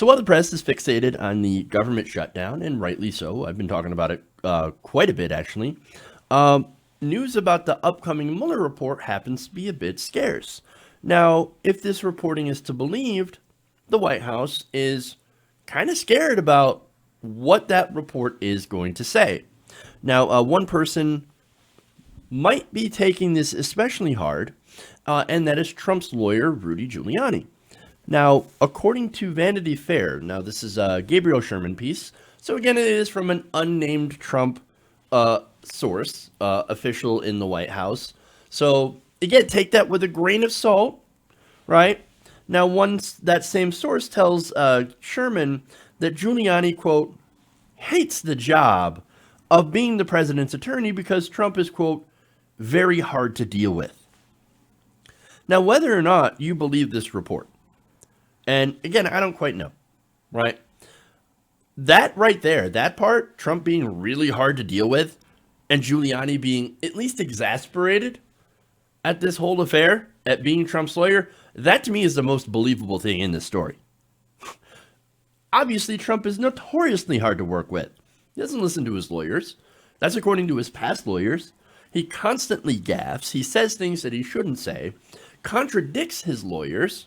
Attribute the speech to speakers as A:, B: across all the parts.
A: So while the press is fixated on the government shutdown, and rightly so, I've been talking about it quite a bit actually, um, news about the upcoming Mueller report happens to be a bit scarce. Now, if this reporting is to be believed, the White House is kind of scared about what that report is going to say. Now, one person might be taking this especially hard, and that is Trump's lawyer, Rudy Giuliani. Now, according to Vanity Fair, now this is a Gabriel Sherman piece. So again, it is from an unnamed Trump source, official in the White House. So again, take that with a grain of salt, right? Now, once that same source tells Sherman that Giuliani, quote, hates the job of being the president's attorney because Trump is, quote, very hard to deal with. Now, whether or not you believe this report, and again, I don't quite know, right? That right there, that part, Trump being really hard to deal with, and Giuliani being at least exasperated at this whole affair, at being Trump's lawyer, that to me is the most believable thing in this story. Obviously, Trump is notoriously hard to work with. He doesn't listen to his lawyers. That's according to his past lawyers. He constantly gaffes. He says things that he shouldn't say, contradicts his lawyers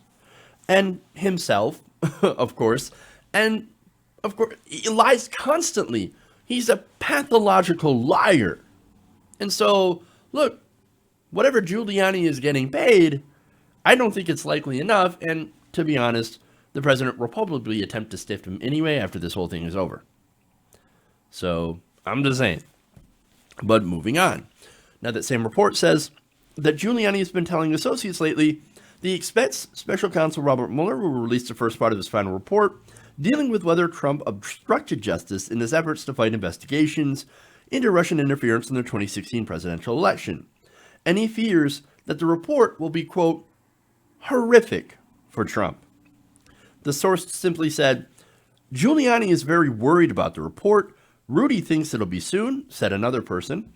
A: and himself, of course, and of course, he lies constantly. He's a pathological liar. And so, look, whatever Giuliani is getting paid, I don't think it's likely enough. And to be honest, the president will probably attempt to stiff him anyway after this whole thing is over. So I'm just saying. But moving on. Now, that same report says that Giuliani has been telling associates lately the expects special counsel Robert Mueller will release the first part of his final report dealing with whether Trump obstructed justice in his efforts to fight investigations into Russian interference in the 2016 presidential election. And he fears that the report will be, quote, horrific for Trump. The source simply said, Giuliani is very worried about the report. Rudy thinks it'll be soon, said another person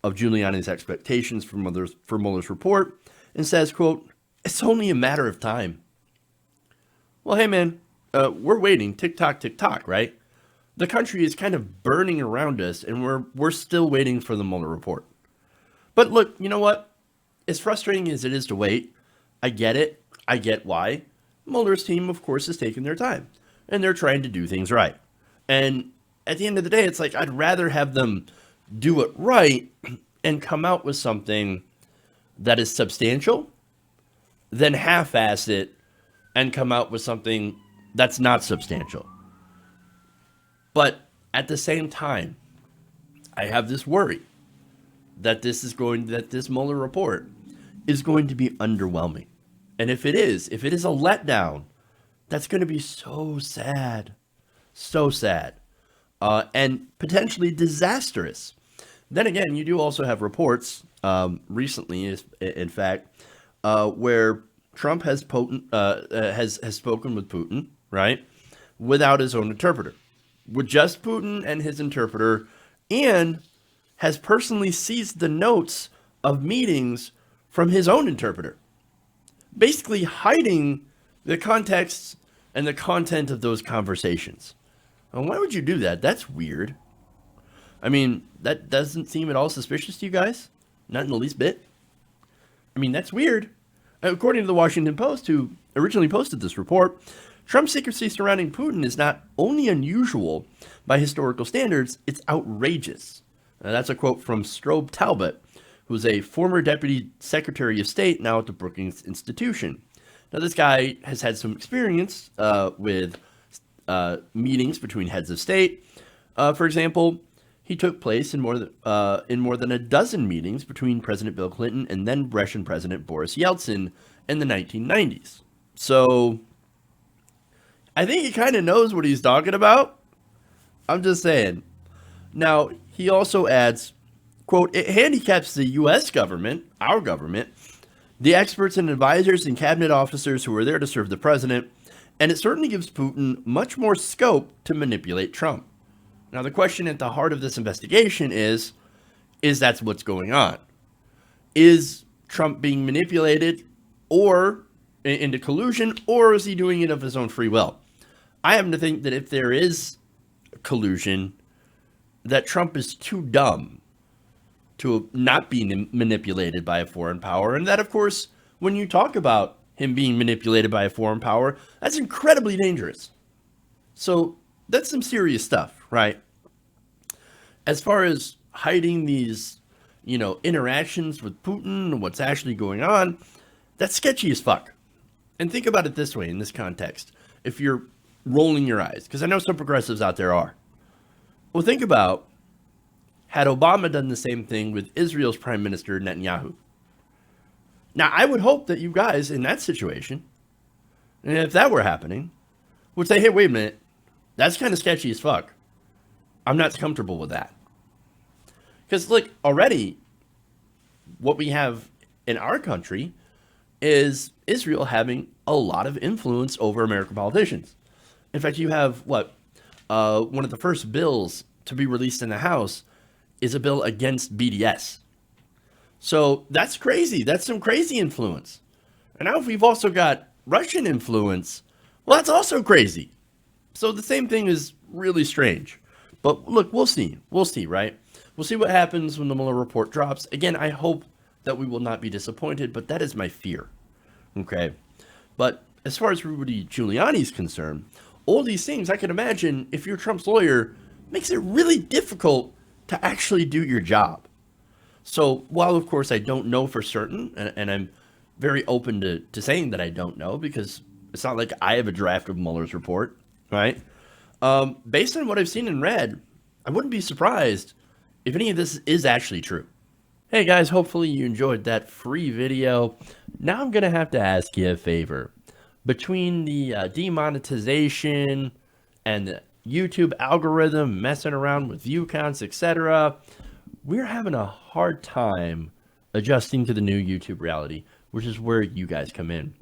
A: of Giuliani's expectations for Mueller's report, and says, quote, it's only a matter of time. Well, hey, man, we're waiting. Tick tock, right? The country is kind of burning around us, and we're still waiting for the Mueller report. But look, you know what? As frustrating as it is to wait, I get it. I get why. Mueller's team, of course, is taking their time, and they're trying to do things right. And at the end of the day, it's like I'd rather have them do it right and come out with something that is substantial than half-ass it and come out with something that's not substantial. But at the same time, I have this worry that this Mueller report is going to be underwhelming. And if it is a letdown, that's going to be so sad, and potentially disastrous. Then again, you do also have reports recently, in fact, where Trump has spoken with Putin, right, without his own interpreter, with just Putin and his interpreter, and has personally seized the notes of meetings from his own interpreter, basically hiding the context and the content of those conversations. And why would you do that? That's weird. I mean, that doesn't seem at all suspicious to you guys? Not in the least bit? I mean, that's weird. According to the Washington Post, who originally posted this report, Trump's secrecy surrounding Putin is not only unusual by historical standards, it's outrageous. That's a quote from Strobe Talbot, who's a former deputy secretary of state now at the Brookings Institution. Now, this guy has had some experience with meetings between heads of state. For example, he took place in more than a dozen meetings between President Bill Clinton and then Russian President Boris Yeltsin in the 1990s. So I think he kind of knows what he's talking about. I'm just saying. Now, he also adds, quote, it handicaps the U.S. government, our government, the experts and advisors and cabinet officers who are there to serve the president, and it certainly gives Putin much more scope to manipulate Trump. Now, the question at the heart of this investigation is that what's going on? Is Trump being manipulated or into collusion, or is he doing it of his own free will? I happen to think that if there is collusion, that Trump is too dumb to not be manipulated by a foreign power. And that, of course, when you talk about him being manipulated by a foreign power, that's incredibly dangerous. So that's some serious stuff, right? As far as hiding these, interactions with Putin and what's actually going on, that's sketchy as fuck. And think about it this way in this context. If you're rolling your eyes, because I know some progressives out there are. Well, think about had Obama done the same thing with Israel's Prime Minister Netanyahu. Now, I would hope that you guys in that situation, and if that were happening, would say, hey, wait a minute, that's kind of sketchy as fuck. I'm not comfortable with that. Because, look, already what we have in our country is Israel having a lot of influence over American politicians. In fact, you have one of the first bills to be released in the House is a bill against BDS. So that's crazy. That's some crazy influence. And now if we've also got Russian influence, well, that's also crazy. So the same thing is really strange. But look, we'll see. We'll see, right? We'll see what happens when the Mueller report drops. Again, I hope that we will not be disappointed, but that is my fear. Okay? But as far as Rudy Giuliani is concerned, all these things, I can imagine, if you're Trump's lawyer, makes it really difficult to actually do your job. So while, of course, I don't know for certain, and I'm very open to saying that I don't know, because it's not like I have a draft of Mueller's report, right? Based on what I've seen and read, I wouldn't be surprised if any of this is actually true. Hey guys, hopefully you enjoyed that free video. Now I'm going to have to ask you a favor. Between the demonetization and the YouTube algorithm messing around with view counts, etc., we're having a hard time adjusting to the new YouTube reality, which is where you guys come in.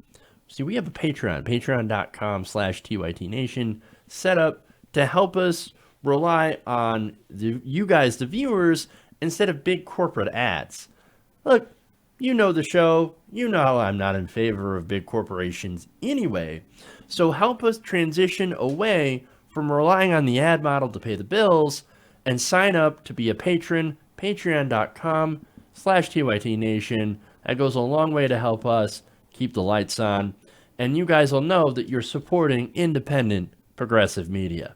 A: See, we have a Patreon, patreon.com/TYTNation, set up to help us rely on you guys, the viewers, instead of big corporate ads. Look, you know the show. You know I'm not in favor of big corporations anyway. So help us transition away from relying on the ad model to pay the bills and sign up to be a patron, patreon.com/TYTNation. That goes a long way to help us keep the lights on. And you guys will know that you're supporting independent progressive media.